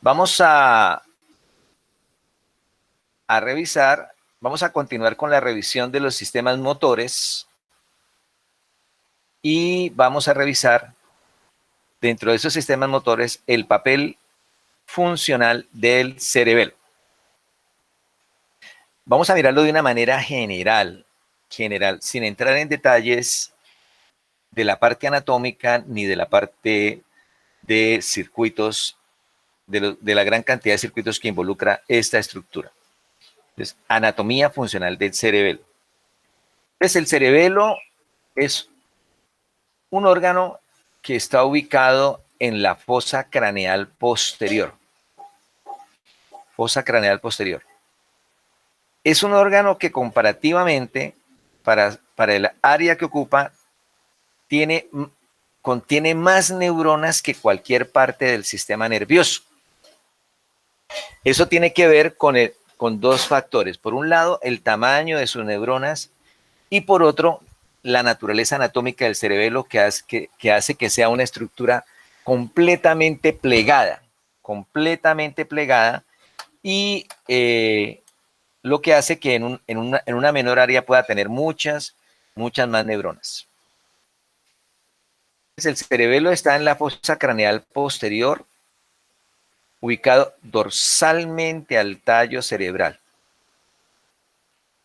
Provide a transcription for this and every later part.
Vamos a revisar, vamos a continuar con la revisión de los sistemas motores y vamos a revisar dentro de esos sistemas motores el papel funcional del cerebelo. Vamos a mirarlo de una manera general, sin entrar en detalles de la parte anatómica ni de la parte de circuitos, de la gran cantidad de circuitos que involucra esta estructura. Entonces, anatomía funcional del cerebelo. Entonces, el cerebelo es un órgano que está ubicado en la fosa craneal posterior. Fosa craneal posterior. Es un órgano que comparativamente, para el área que ocupa, contiene más neuronas que cualquier parte del sistema nervioso. Eso tiene que ver con dos factores. Por un lado, el tamaño de sus neuronas y por otro, la naturaleza anatómica del cerebelo que hace que sea una estructura completamente plegada y lo que hace que en una menor área pueda tener muchas más neuronas. El cerebelo está en la fosa craneal posterior, ubicado dorsalmente al tallo cerebral.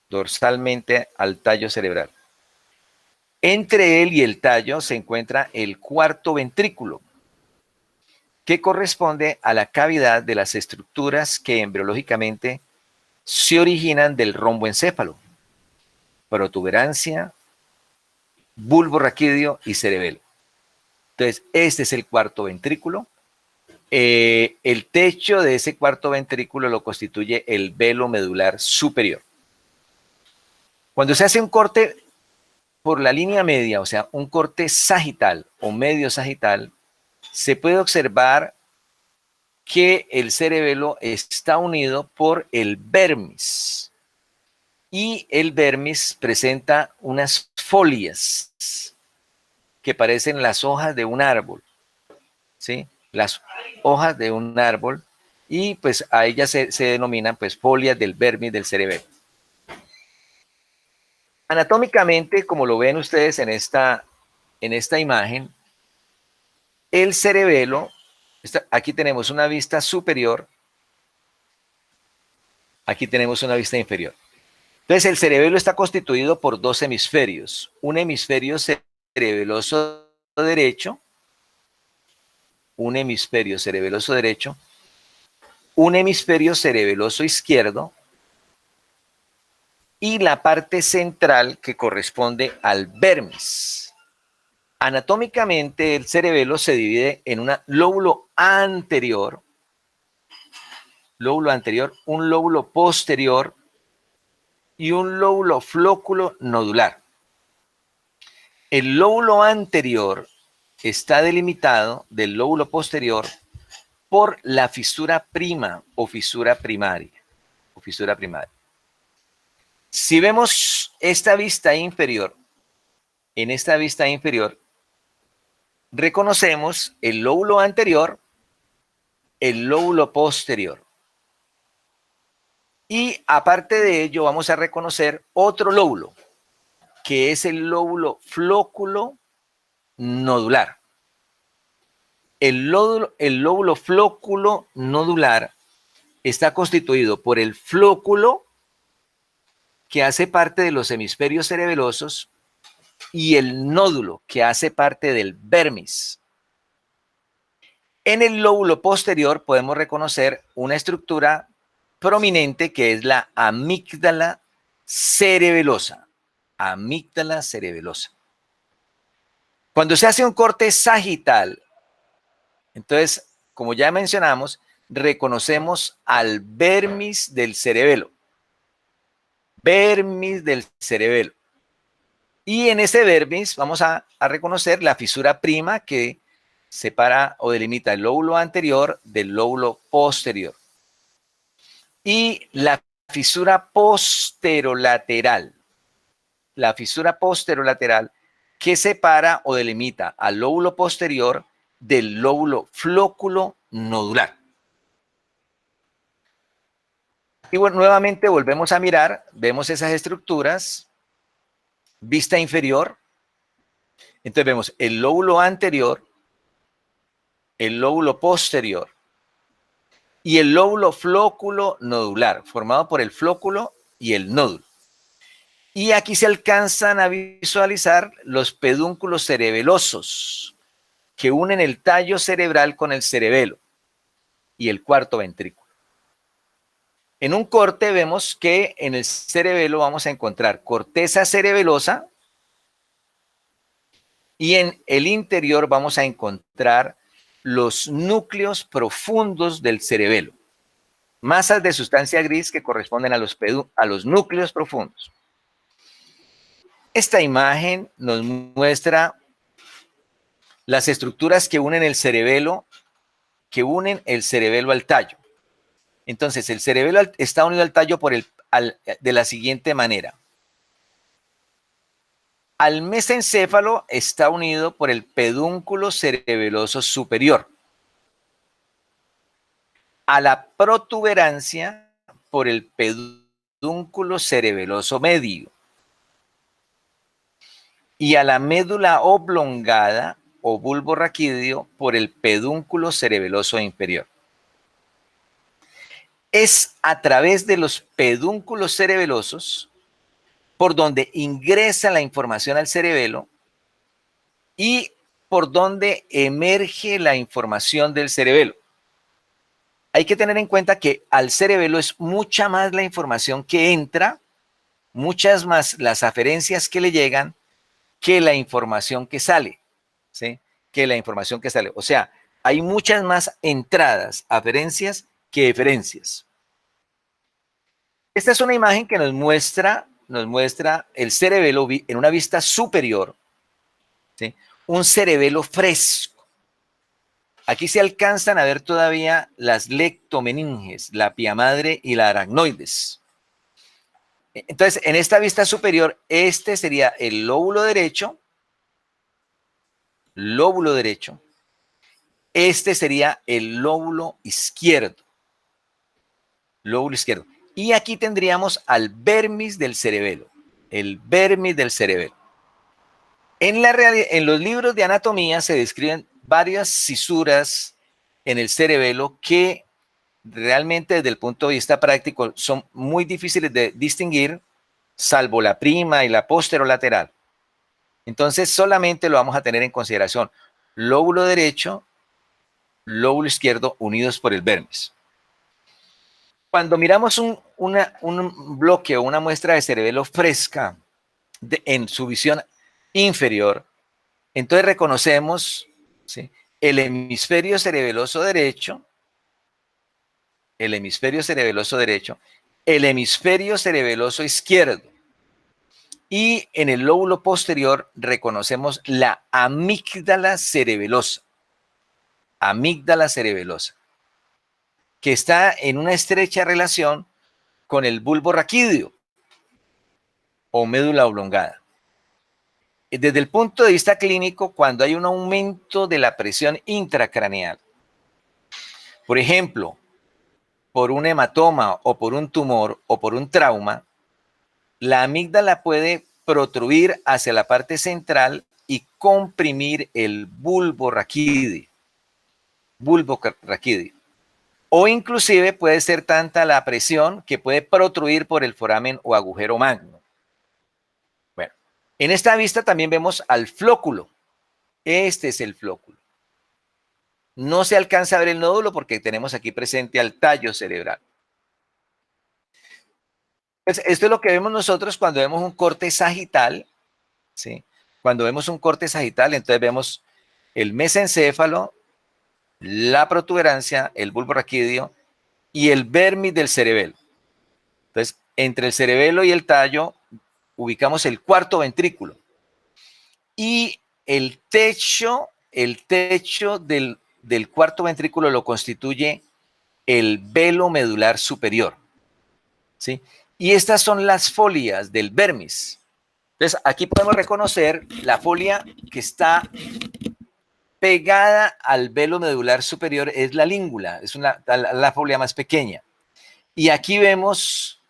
Dorsalmente al tallo cerebral. Entre él y el tallo se encuentra el cuarto ventrículo, que corresponde a la cavidad de las estructuras que embriológicamente se originan del romboencéfalo, protuberancia, bulbo raquídeo y cerebelo. Entonces, este es el cuarto ventrículo. El techo de ese cuarto ventrículo lo constituye el velo medular superior. Cuando se hace un corte por la línea media, o sea, un corte sagital o medio sagital, se puede observar que el cerebelo está unido por el vermis. Y el vermis presenta unas folias que parecen las hojas de un árbol, ¿sí? Las hojas de un árbol, y pues a ellas se denominan pues folias del vermis del cerebelo. Anatómicamente, como lo ven ustedes en esta imagen, el cerebelo, aquí tenemos una vista superior, aquí tenemos una vista inferior. Entonces, el cerebelo está constituido por dos hemisferios. Un hemisferio cerebeloso derecho, un hemisferio cerebeloso derecho, un hemisferio cerebeloso izquierdo y la parte central que corresponde al vermis. Anatómicamente, el cerebelo se divide en un lóbulo anterior, un lóbulo posterior y un lóbulo flóculo nodular. El lóbulo anterior está delimitado del lóbulo posterior por la fisura prima o fisura primaria. Si vemos esta vista inferior, en esta vista inferior, reconocemos el lóbulo anterior, el lóbulo posterior. Y aparte de ello, vamos a reconocer otro lóbulo, que es el lóbulo flóculo nodular. El lóbulo flóculo nodular está constituido por el flóculo, que hace parte de los hemisferios cerebelosos, y el nódulo, que hace parte del vermis. En el lóbulo posterior podemos reconocer una estructura prominente que es la amígdala cerebelosa. Amígdala cerebelosa. Cuando se hace un corte sagital, entonces, como ya mencionamos, reconocemos al vermis del cerebelo. Vermis del cerebelo. Y en ese vermis vamos a reconocer la fisura prima que separa o delimita el lóbulo anterior del lóbulo posterior. Y la fisura posterolateral. La fisura posterolateral que separa o delimita al lóbulo posterior del lóbulo flóculo nodular. Y bueno, nuevamente volvemos a mirar, vemos esas estructuras, vista inferior, entonces vemos el lóbulo anterior, el lóbulo posterior y el lóbulo flóculo nodular, formado por el flóculo y el nódulo. Y aquí se alcanzan a visualizar los pedúnculos cerebelosos que unen el tallo cerebral con el cerebelo y el cuarto ventrículo. En un corte vemos que en el cerebelo vamos a encontrar corteza cerebelosa y en el interior vamos a encontrar los núcleos profundos del cerebelo, masas de sustancia gris que corresponden a los núcleos profundos. Esta imagen nos muestra las estructuras que unen el cerebelo al tallo. Entonces, el cerebelo está unido al tallo de la siguiente manera. Al mesencéfalo está unido por el pedúnculo cerebeloso superior. A la protuberancia por el pedúnculo cerebeloso medio. Y a la médula oblongada o bulbo raquídeo por el pedúnculo cerebeloso inferior. Es a través de los pedúnculos cerebelosos por donde ingresa la información al cerebelo y por donde emerge la información del cerebelo. Hay que tener en cuenta que al cerebelo es mucha más la información que entra, muchas más las aferencias que le llegan que la información que sale, ¿sí? Que la información que sale. O sea, hay muchas más entradas, aferencias, que eferencias. Esta es una imagen que nos muestra el cerebelo en una vista superior, ¿sí? Un cerebelo fresco. Aquí se alcanzan a ver todavía las lectomeninges, la pia madre y la aracnoides. Entonces, en esta vista superior, este sería el lóbulo derecho. Este sería el lóbulo izquierdo. Y aquí tendríamos al vermis del cerebelo. El vermis del cerebelo. En los libros de anatomía se describen varias cisuras en el cerebelo que realmente desde el punto de vista práctico son muy difíciles de distinguir, salvo la prima y la posterolateral. Entonces solamente lo vamos a tener en consideración lóbulo derecho, lóbulo izquierdo unidos por el vermis. Cuando miramos un bloque o una muestra de cerebelo fresca en su visión inferior, entonces reconocemos, ¿sí?, el hemisferio cerebeloso derecho, el hemisferio cerebeloso izquierdo. Y en el lóbulo posterior reconocemos la amígdala cerebelosa, que está en una estrecha relación con el bulbo raquídeo o médula oblongada. Desde el punto de vista clínico, cuando hay un aumento de la presión intracraneal, por ejemplo, por un hematoma o por un tumor o por un trauma, la amígdala puede protruir hacia la parte central y comprimir el bulbo raquídeo. O inclusive puede ser tanta la presión que puede protruir por el foramen o agujero magno. Bueno, en esta vista también vemos al flóculo. Este es el flóculo. No se alcanza a ver el nódulo porque tenemos aquí presente al tallo cerebral. Pues esto es lo que vemos nosotros cuando vemos un corte sagital, ¿sí? Cuando vemos un corte sagital, entonces vemos el mesencéfalo, la protuberancia, el bulbo raquídeo y el vermis del cerebelo. Entonces, entre el cerebelo y el tallo ubicamos el cuarto ventrículo. Y el techo del cuarto ventrículo lo constituye el velo medular superior, ¿sí? Y estas son las folias del vermis. Entonces, aquí podemos reconocer la folia que está pegada al velo medular superior, es la língula, es la folia más pequeña. Y aquí vemos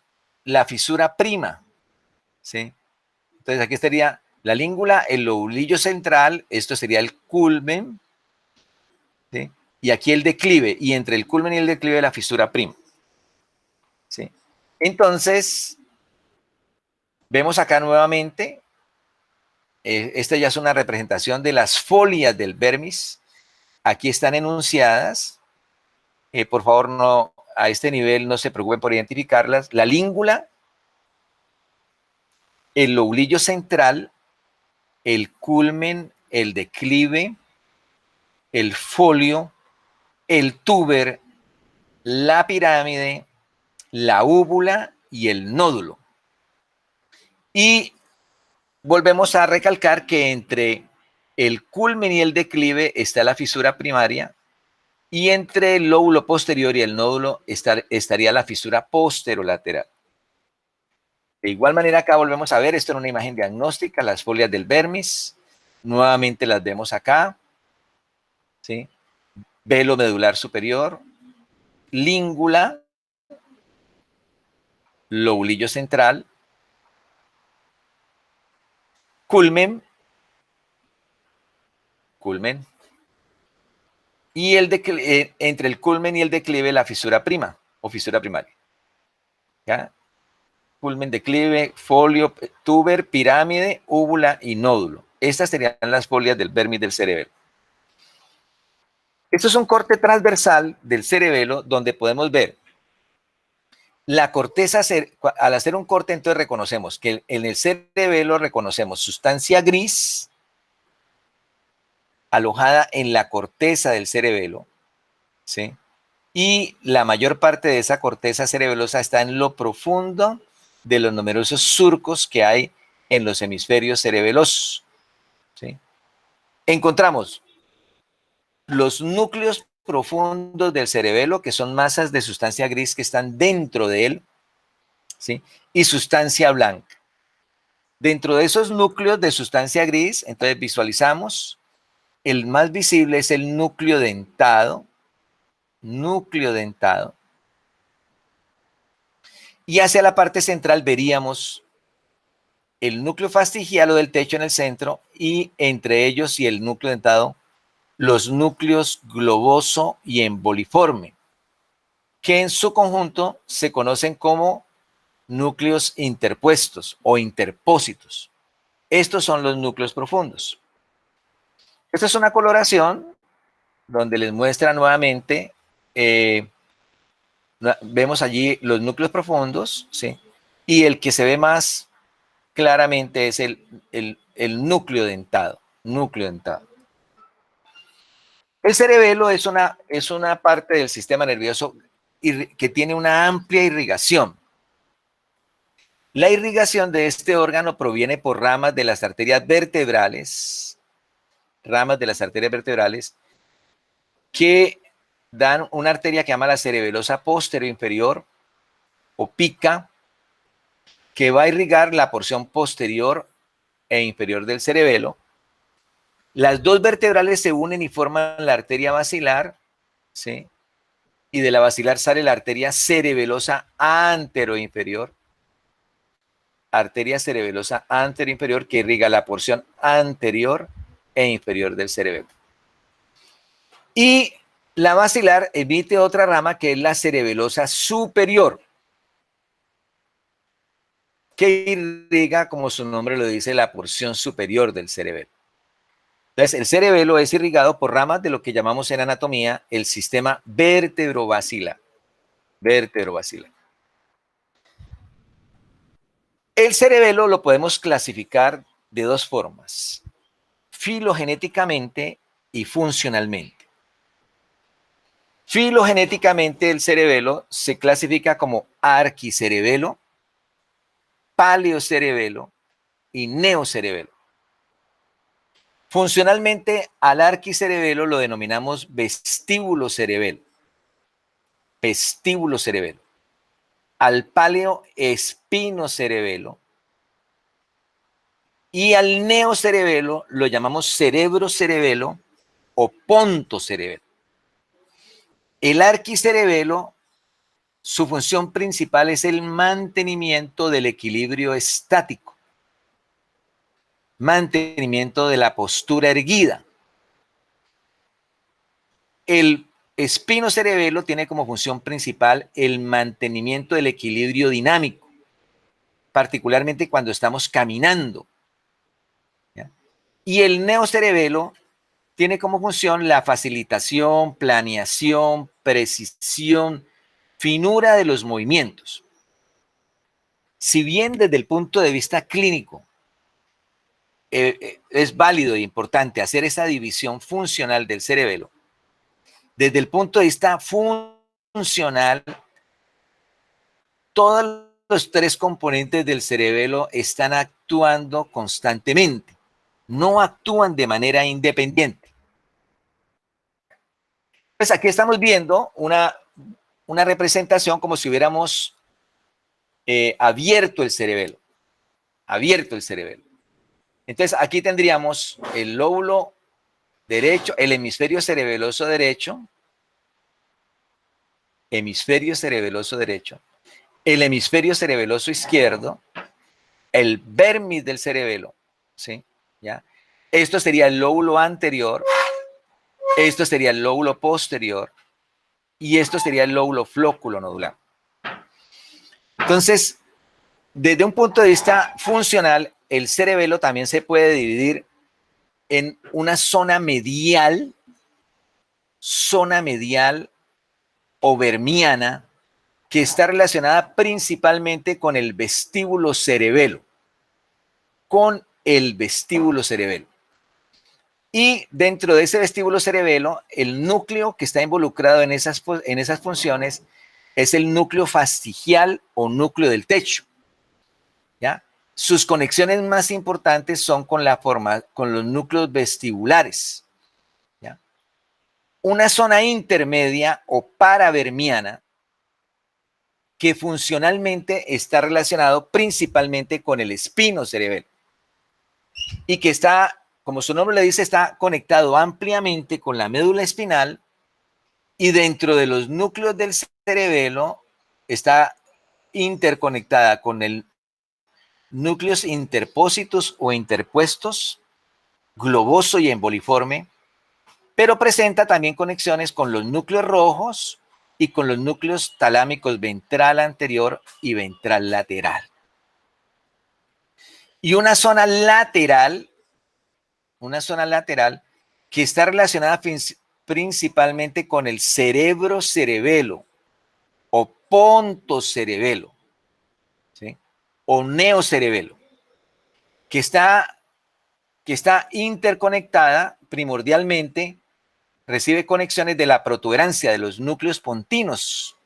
la fisura prima, ¿sí? Entonces aquí estaría la língula, el lobulillo central, esto sería el culmen, ¿sí? Y aquí el declive, y entre el culmen y el declive la fisura prima, ¿sí? Entonces, vemos acá nuevamente, esta ya es una representación de las folias del vermis, aquí están enunciadas, por favor no, a este nivel no se preocupen por identificarlas, la língula, el lobulillo central, el culmen, el declive, el folio, el túber, la pirámide, la úvula y el nódulo. Y volvemos a recalcar que entre el culmen y el declive está la fisura primaria y entre el lóbulo posterior y el nódulo estaría la fisura posterolateral. De igual manera, acá volvemos a ver, esto es una imagen diagnóstica, las folias del vermis, nuevamente las vemos acá, ¿sí? Velo medular superior, língula, lobulillo central, culmen, y entre el culmen y el declive la fisura prima o fisura primaria. ¿Ya? Culmen, declive, folio, túber, pirámide, úvula y nódulo. Estas serían las folias del vermis del cerebelo. Esto es un corte transversal del cerebelo donde podemos ver la corteza. Al hacer un corte, entonces reconocemos que en el cerebelo reconocemos sustancia gris alojada en la corteza del cerebelo, ¿sí? Y la mayor parte de esa corteza cerebelosa está en lo profundo de los numerosos surcos que hay en los hemisferios cerebelosos, ¿sí? Encontramos los núcleos profundos del cerebelo, que son masas de sustancia gris que están dentro de él, ¿sí? Y sustancia blanca. Dentro de esos núcleos de sustancia gris, entonces visualizamos, el más visible es el núcleo dentado, y hacia la parte central veríamos el núcleo fastigial o del techo en el centro, y entre ellos y el núcleo dentado, los núcleos globoso y emboliforme, que en su conjunto se conocen como núcleos interpuestos o interpósitos. Estos son los núcleos profundos. Esta es una coloración donde les muestra nuevamente, vemos allí los núcleos profundos, ¿sí? Y el que se ve más claramente es el núcleo dentado. El cerebelo es una parte del sistema nervioso que tiene una amplia irrigación. La irrigación de este órgano proviene por ramas de las arterias vertebrales, que dan una arteria que llama la cerebelosa posterior inferior o pica, que va a irrigar la porción posterior e inferior del cerebelo. Las dos vertebrales se unen y forman la arteria basilar, ¿sí? Y de la basilar sale la arteria cerebelosa anteroinferior, que irriga la porción anterior e inferior del cerebelo. Y la basilar emite otra rama que es la cerebelosa superior, que irriga, como su nombre lo dice, la porción superior del cerebelo. Entonces, el cerebelo es irrigado por ramas de lo que llamamos en anatomía el sistema vértebro-basilar. El cerebelo lo podemos clasificar de dos formas: filogenéticamente y funcionalmente. Filogenéticamente, el cerebelo se clasifica como arquicerebelo, paleocerebelo y neocerebelo. Funcionalmente, al arquicerebelo lo denominamos vestíbulo cerebelo. Al paleo espinocerebelo, y al neocerebelo lo llamamos cerebrocerebelo o pontocerebelo. El arquicerebelo su función principal es el mantenimiento del equilibrio estático, mantenimiento de la postura erguida. El espinocerebelo tiene como función principal el mantenimiento del equilibrio dinámico, particularmente cuando estamos caminando, ¿ya? Y el neocerebelo tiene como función la facilitación, planeación, precisión, finura de los movimientos. Si bien desde el punto de vista clínico es válido e importante hacer esa división funcional del cerebelo, desde el punto de vista funcional, todos los tres componentes del cerebelo están actuando constantemente, no actúan de manera independiente. Pues aquí estamos viendo una representación como si hubiéramos abierto el cerebelo, Entonces aquí tendríamos el lóbulo derecho, el hemisferio cerebeloso derecho, el hemisferio cerebeloso izquierdo, el vérmis del cerebelo, ¿sí? ¿Ya? Esto sería el lóbulo anterior, esto sería el lóbulo posterior y esto sería el lóbulo flóculo nodular. Entonces, desde un punto de vista funcional, el cerebelo también se puede dividir en una zona medial o vermiana, que está relacionada principalmente con el vestíbulo cerebelo, Y dentro de ese vestíbulo cerebelo, el núcleo que está involucrado en esas funciones es el núcleo fastigial o núcleo del techo, ¿ya? Sus conexiones más importantes son con los núcleos vestibulares, ¿ya? Una zona intermedia o paravermiana que funcionalmente está relacionado principalmente con el espinocerebelo y que está, como su nombre le dice, está conectado ampliamente con la médula espinal, y dentro de los núcleos del cerebelo está interconectada con el núcleos interpósitos o interpuestos, globoso y emboliforme, pero presenta también conexiones con los núcleos rojos y con los núcleos talámicos ventral anterior y ventral lateral. Y una zona lateral que está relacionada principalmente con el cerebro-cerebelo o pontocerebelo, ¿sí? O neocerebelo, que está interconectada primordialmente, recibe conexiones de la protuberancia de los núcleos pontinos,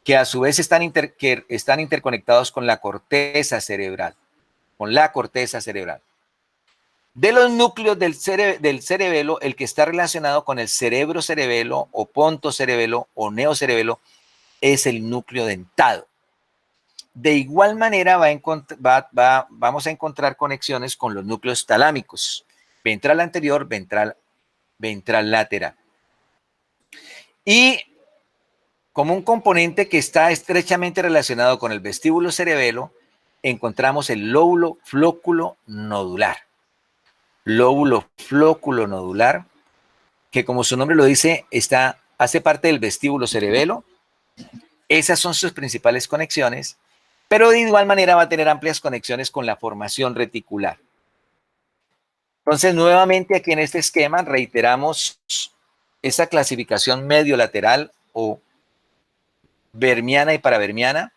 que a su vez están interconectados con la corteza cerebral, De los núcleos del cerebelo, el que está relacionado con el cerebro-cerebelo o pontocerebelo o neocerebelo es el núcleo dentado. De igual manera vamos a encontrar conexiones con los núcleos talámicos, ventral anterior, ventral lateral. Y como un componente que está estrechamente relacionado con el vestíbulo cerebelo, encontramos el lóbulo flóculo nodular. Que como su nombre lo dice, hace parte del vestíbulo cerebelo. Esas son sus principales conexiones, pero de igual manera va a tener amplias conexiones con la formación reticular. Entonces, nuevamente aquí en este esquema reiteramos esa clasificación medio-lateral o vermiana y paravermiana.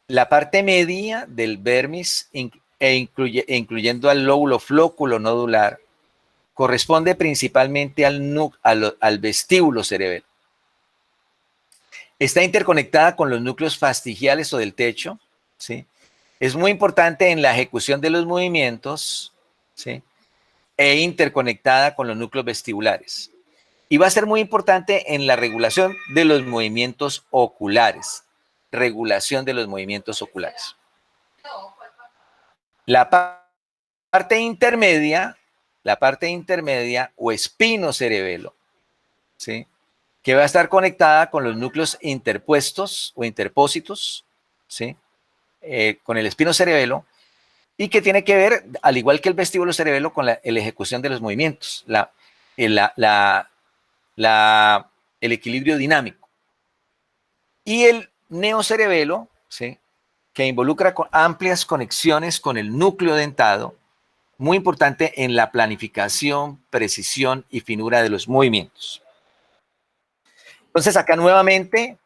La parte media del vermis, incluyendo al lóbulo flóculo nodular, corresponde principalmente al vestíbulo cerebelo. Está interconectada con los núcleos fastigiales o del techo, ¿sí? Es muy importante en la ejecución de los movimientos, ¿sí? E interconectada con los núcleos vestibulares. Y va a ser muy importante en la regulación de los movimientos oculares. La parte intermedia o espinocerebelo, ¿sí? que va a estar conectada con los núcleos interpuestos o interpósitos, ¿sí? Con el espinocerebelo, y que tiene que ver, al igual que el vestíbulo cerebelo, con la ejecución de los movimientos, el, la, el equilibrio dinámico. Y el neocerebelo, ¿sí? Que involucra con amplias conexiones con el núcleo dentado, muy importante en la planificación, precisión y finura de los movimientos. Entonces, acá nuevamente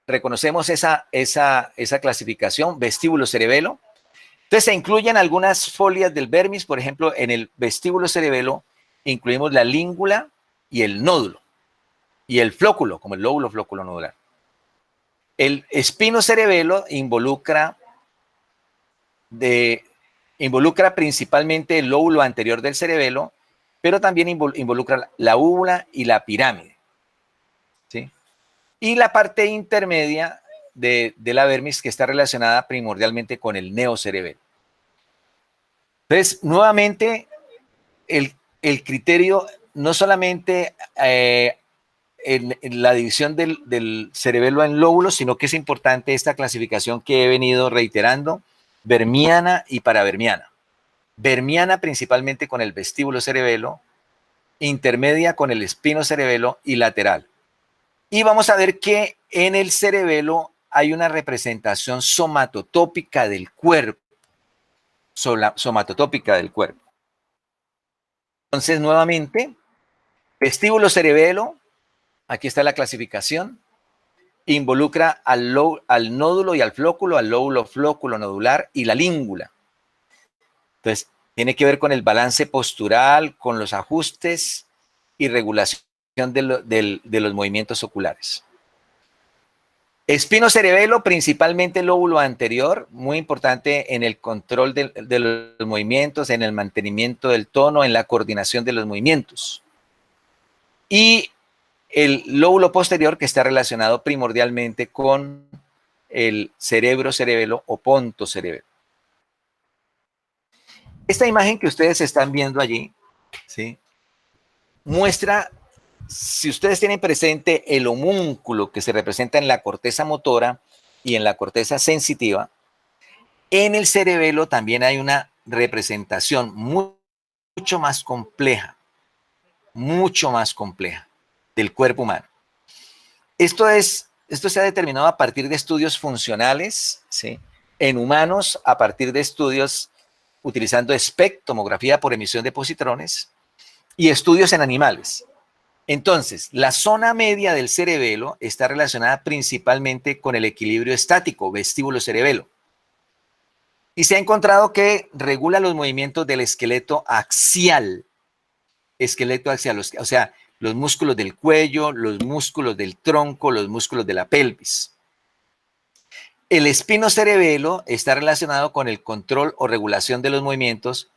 reconocemos esa clasificación, vestíbulo cerebelo. Entonces, se incluyen algunas folias del vermis, por ejemplo, en el vestíbulo cerebelo incluimos la língula y el nódulo, y el flóculo, como el lóbulo flóculo nodular. El espinocerebelo involucra principalmente el lóbulo anterior del cerebelo, pero también involucra la úvula y la pirámide, ¿sí? Y la parte intermedia de la vermis, que está relacionada primordialmente con el neocerebelo. Entonces, nuevamente, el criterio no solamente en la división del cerebelo en lóbulos, sino que es importante esta clasificación que he venido reiterando, vermiana y paravermiana. Vermiana principalmente con el vestíbulo cerebelo, intermedia con el espinocerebelo y lateral. Y vamos a ver que en el cerebelo hay una representación somatotópica del cuerpo. Somatotópica del cuerpo. Entonces, nuevamente, vestíbulo cerebelo, aquí está la clasificación, involucra al nódulo y al flóculo, al lóbulo flóculo nodular y la língula. Entonces, tiene que ver con el balance postural, con los ajustes y regulación de los movimientos oculares. Espinocerebelo, principalmente el lóbulo anterior, muy importante en el control de los movimientos, en el mantenimiento del tono, en la coordinación de los movimientos. Y el lóbulo posterior, que está relacionado primordialmente con el cerebro-cerebelo o ponto-cerebelo. Esta imagen que ustedes están viendo allí, ¿sí? Muestra, si ustedes tienen presente el homúnculo que se representa en la corteza motora y en la corteza sensitiva, en el cerebelo también hay una representación mucho más compleja del cuerpo humano. Esto se ha determinado a partir de estudios funcionales, ¿sí? En humanos, a partir de estudios utilizando espectromografía por emisión de positrones y estudios en animales. Entonces, la zona media del cerebelo está relacionada principalmente con el equilibrio estático, vestíbulo cerebelo. Y se ha encontrado que regula los movimientos del esqueleto axial, o sea, los músculos del cuello, los músculos del tronco, los músculos de la pelvis. El espinocerebelo está relacionado con el control o regulación de los movimientos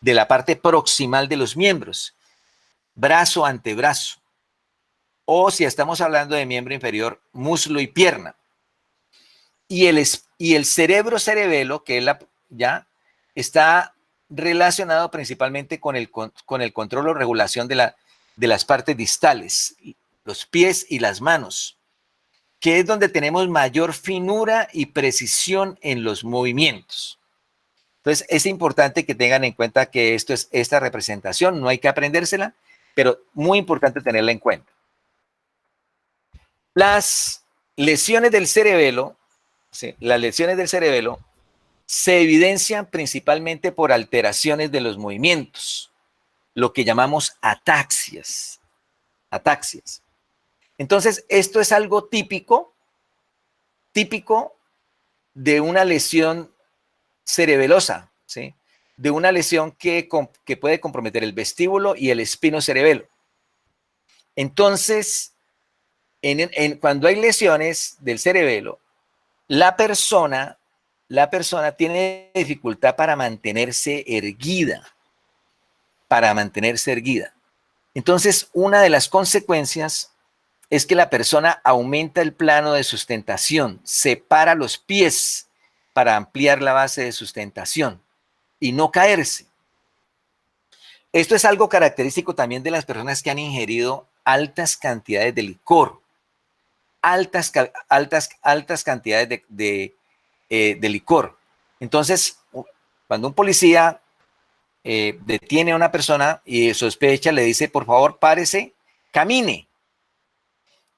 de la parte proximal de los miembros, brazo, antebrazo, o si estamos hablando de miembro inferior, muslo y pierna. Y el cerebro-cerebelo, que es ya está relacionado principalmente con el control o regulación de las partes distales, los pies y las manos, que es donde tenemos mayor finura y precisión en los movimientos. Entonces, es importante que tengan en cuenta que esta representación, no hay que aprendérsela, pero muy importante tenerla en cuenta. Las lesiones del cerebelo, ¿sí? Las lesiones del cerebelo se evidencian principalmente por alteraciones de los movimientos, lo que llamamos ataxias. Entonces, esto es algo típico de una lesión cerebelosa, ¿sí? De una lesión que puede comprometer el vestíbulo y el espinocerebelo. Entonces, cuando hay lesiones del cerebelo, la persona tiene dificultad para mantenerse erguida. Entonces, una de las consecuencias es que la persona aumenta el plano de sustentación, separa los pies para ampliar la base de sustentación y no caerse. Esto es algo característico también de las personas que han ingerido altas cantidades de licor, altas cantidades de licor. Entonces, cuando un policía detiene a una persona y sospecha, le dice, por favor, párese, camine.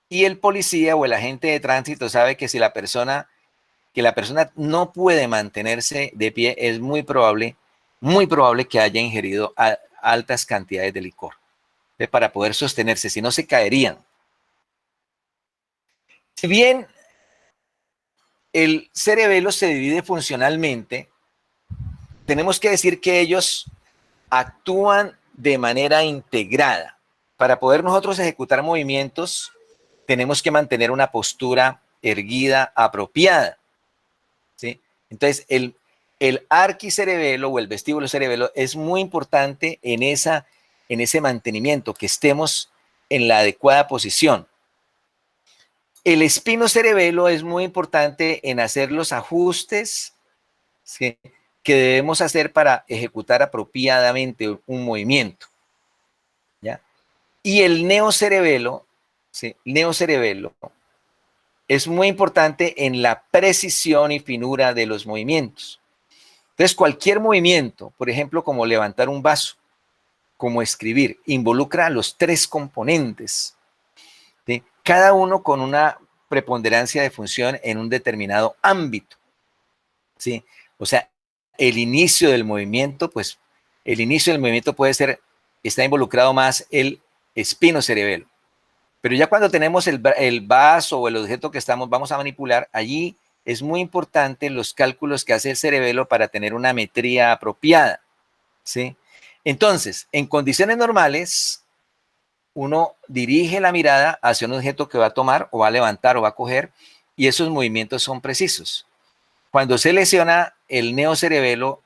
Y el policía o el agente de tránsito sabe que si la persona no puede mantenerse de pie, es muy probable que haya ingerido altas cantidades de licor para poder sostenerse, si no se caerían. Si bien el cerebelo se divide funcionalmente, tenemos que decir que ellos actúan de manera integrada. Para poder nosotros ejecutar movimientos, tenemos que mantener una postura erguida apropiada, ¿sí? Entonces, el arquicerebelo o el vestíbulo cerebelo es muy importante en ese mantenimiento, que estemos en la adecuada posición. El espinocerebelo es muy importante en hacer los ajustes, ¿sí?, que debemos hacer para ejecutar apropiadamente un movimiento, ¿ya? Y el neocerebelo, ¿sí?, es muy importante en la precisión y finura de los movimientos. Entonces, cualquier movimiento, por ejemplo, como levantar un vaso, como escribir, involucra a los tres componentes, ¿sí?, cada uno con una preponderancia de función en un determinado ámbito, ¿sí? O sea, el inicio del movimiento está involucrado más el espinocerebelo. Pero ya cuando tenemos el vaso o el objeto que vamos a manipular, allí es muy importante los cálculos que hace el cerebelo para tener una metría apropiada, ¿sí? Entonces, en condiciones normales, uno dirige la mirada hacia un objeto que va a tomar o va a levantar o va a coger, y esos movimientos son precisos. Cuando se lesiona el neocerebelo,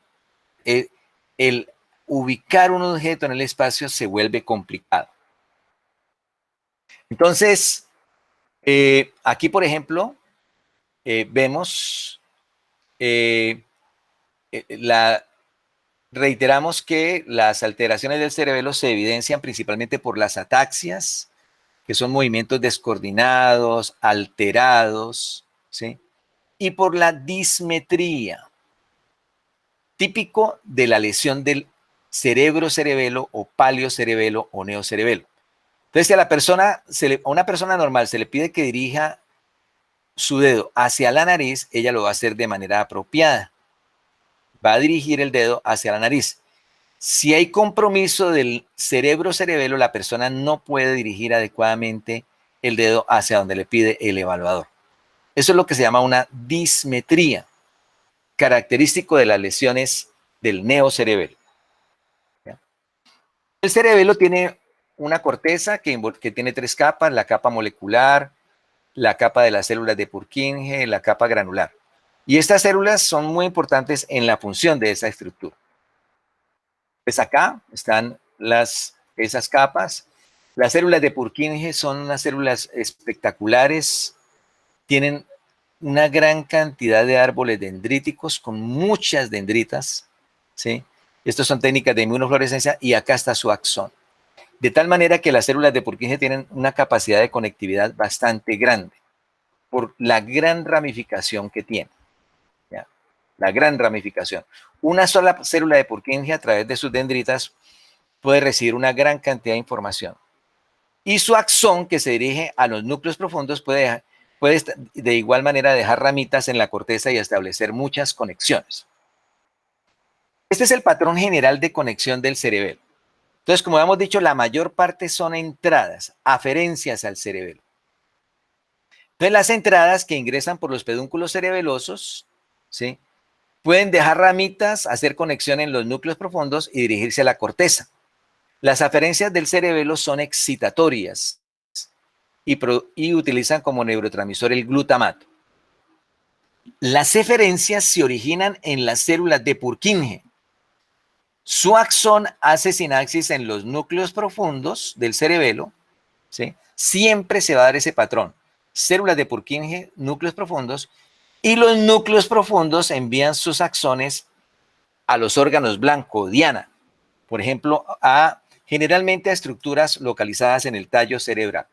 el ubicar un objeto en el espacio se vuelve complicado. Entonces, aquí, por ejemplo, vemos, reiteramos que las alteraciones del cerebelo se evidencian principalmente por las ataxias, que son movimientos descoordinados, alterados, ¿sí?, y por la dismetría, típico de la lesión del cerebro-cerebelo o palio-cerebelo o neocerebelo. Entonces, si a una persona normal se le pide que dirija su dedo hacia la nariz, ella lo va a hacer de manera apropiada. Va a dirigir el dedo hacia la nariz. Si hay compromiso del cerebro-cerebelo, la persona no puede dirigir adecuadamente el dedo hacia donde le pide el evaluador. Eso es lo que se llama una dismetría, característico de las lesiones del neocerebelo. ¿Ya? El cerebelo tiene una corteza que tiene tres capas: la capa molecular, la capa de las células de Purkinje, la capa granular. Y estas células son muy importantes en la función de esa estructura. Pues acá están esas capas. Las células de Purkinje son unas células espectaculares, tienen una gran cantidad de árboles dendríticos con muchas dendritas, ¿sí? Estas son técnicas de inmunofluorescencia y acá está su axón. De tal manera que las células de Purkinje tienen una capacidad de conectividad bastante grande por la gran ramificación que tiene. ¿Ya? La gran ramificación. Una sola célula de Purkinje a través de sus dendritas puede recibir una gran cantidad de información. Y su axón, que se dirige a los núcleos profundos, puede de igual manera dejar ramitas en la corteza y establecer muchas conexiones. Este es el patrón general de conexión del cerebelo. Entonces, como hemos dicho, la mayor parte son entradas, aferencias al cerebelo. Entonces, las entradas que ingresan por los pedúnculos cerebelosos, ¿sí?, pueden dejar ramitas, hacer conexión en los núcleos profundos y dirigirse a la corteza. Las aferencias del cerebelo son excitatorias y utilizan como neurotransmisor el glutamato. Las eferencias se originan en las células de Purkinje. Su axón hace sinapsis en los núcleos profundos del cerebelo, ¿sí? Siempre se va a dar ese patrón. Células de Purkinje, núcleos profundos, y los núcleos profundos envían sus axones a los órganos blanco, diana, por ejemplo, a generalmente a estructuras localizadas en el tallo cerebral.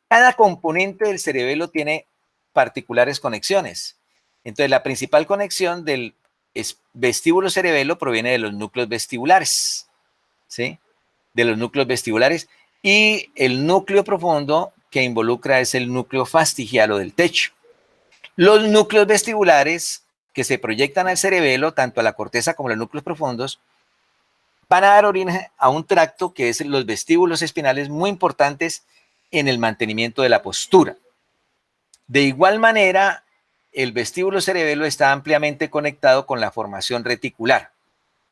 Cada componente del cerebelo tiene particulares conexiones. Entonces, la principal conexión del vestíbulo cerebelo proviene de los núcleos vestibulares, ¿sí? De los núcleos vestibulares, y el núcleo profundo que involucra es el núcleo fastigial o del techo. Los núcleos vestibulares que se proyectan al cerebelo, tanto a la corteza como a los núcleos profundos, van a dar origen a un tracto que es los vestíbulos espinales, muy importantes en el mantenimiento de la postura. De igual manera, el vestíbulo cerebelo está ampliamente conectado con la formación reticular,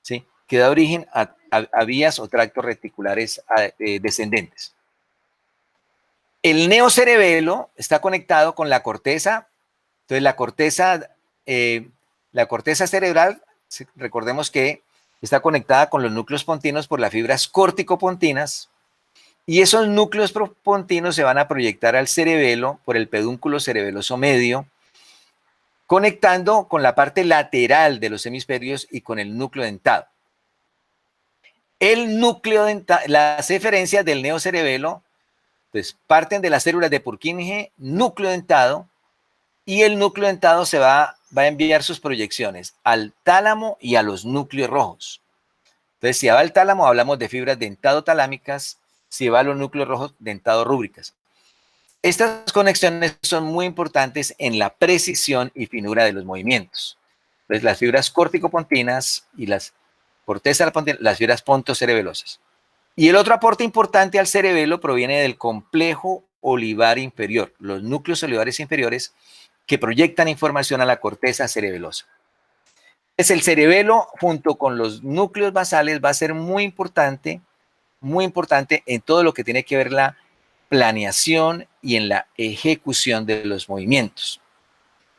¿sí? Que da origen a vías o tractos reticulares descendentes. El neocerebelo está conectado con la corteza. Entonces, la corteza cerebral, recordemos que está conectada con los núcleos pontinos por las fibras córtico-pontinas, y esos núcleos pontinos se van a proyectar al cerebelo por el pedúnculo cerebeloso medio, conectando con la parte lateral de los hemisferios y con el núcleo dentado. El núcleo dentado, las eferencias del neocerebelo, pues parten de las células de Purkinje, núcleo dentado, y el núcleo dentado va a enviar sus proyecciones al tálamo y a los núcleos rojos. Entonces, si va al tálamo, hablamos de fibras dentado-talámicas, si va a los núcleos rojos, dentado-rúbricas. Estas conexiones son muy importantes en la precisión y finura de los movimientos. Entonces, las fibras córtico-pontinas y las corteza, las fibras pontocerebelosas. Y el otro aporte importante al cerebelo proviene del complejo olivar inferior, los núcleos olivares inferiores que proyectan información a la corteza cerebelosa. Es el cerebelo junto con los núcleos basales va a ser muy importante en todo lo que tiene que ver la planeación y en la ejecución de los movimientos.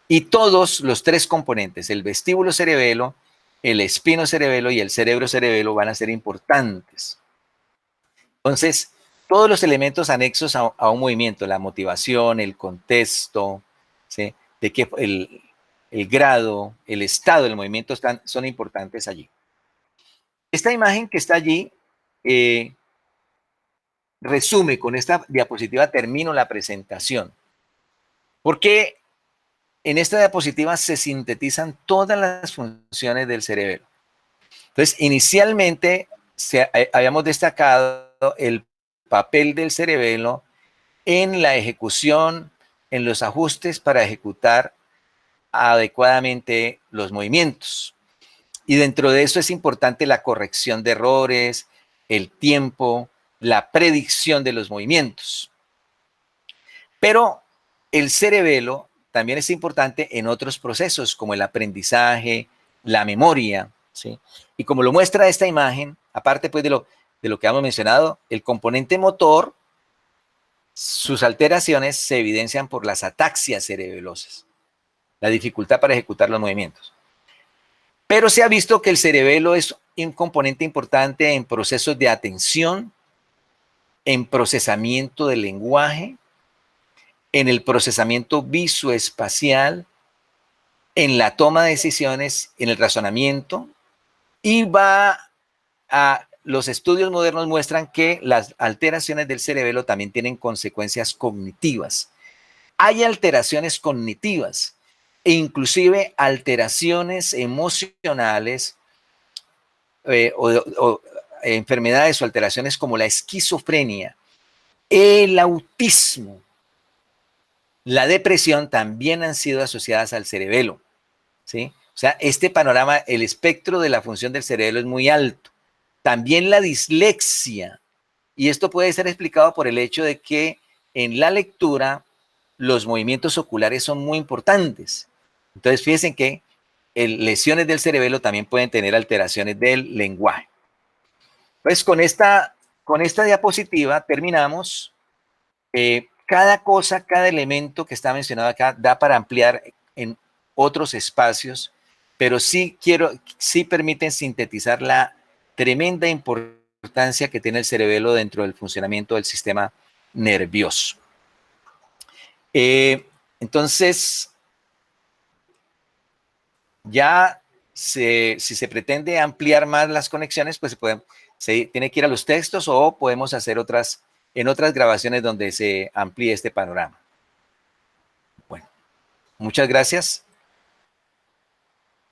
Y todos los tres componentes, el vestíbulo cerebelo, el espino cerebelo y el cerebro cerebelo, van a ser importantes. Entonces, todos los elementos anexos a un movimiento, la motivación, el contexto, ¿sí? De que el grado, el estado del movimiento son importantes allí. Esta imagen que está allí resume, con esta diapositiva termino la presentación, porque en esta diapositiva se sintetizan todas las funciones del cerebelo. Entonces, inicialmente habíamos destacado el papel del cerebelo en la ejecución, en los ajustes para ejecutar adecuadamente los movimientos. Y dentro de eso es importante la corrección de errores, el tiempo, la predicción de los movimientos. Pero el cerebelo también es importante en otros procesos como el aprendizaje, la memoria, ¿sí? Y como lo muestra esta imagen, aparte pues de lo que hemos mencionado, el componente motor, sus alteraciones se evidencian por las ataxias cerebelosas, la dificultad para ejecutar los movimientos. Pero se ha visto que el cerebelo es un componente importante en procesos de atención, en procesamiento del lenguaje, en el procesamiento visoespacial, en la toma de decisiones, en el razonamiento, y los estudios modernos muestran que las alteraciones del cerebelo también tienen consecuencias cognitivas. Hay alteraciones cognitivas e inclusive alteraciones emocionales o enfermedades o alteraciones como la esquizofrenia, el autismo, la depresión también han sido asociadas al cerebelo, ¿sí? O sea, este panorama, el espectro de la función del cerebelo es muy alto. También la dislexia, y esto puede ser explicado por el hecho de que en la lectura los movimientos oculares son muy importantes. Entonces, fíjense que lesiones del cerebelo también pueden tener alteraciones del lenguaje. Pues con esta diapositiva terminamos. Cada cosa, cada elemento que está mencionado acá da para ampliar en otros espacios, pero sí permiten sintetizar la tremenda importancia que tiene el cerebelo dentro del funcionamiento del sistema nervioso. Entonces, ya si se pretende ampliar más las conexiones, pues tiene que ir a los textos o podemos hacer en otras grabaciones donde se amplíe este panorama. Bueno, muchas gracias.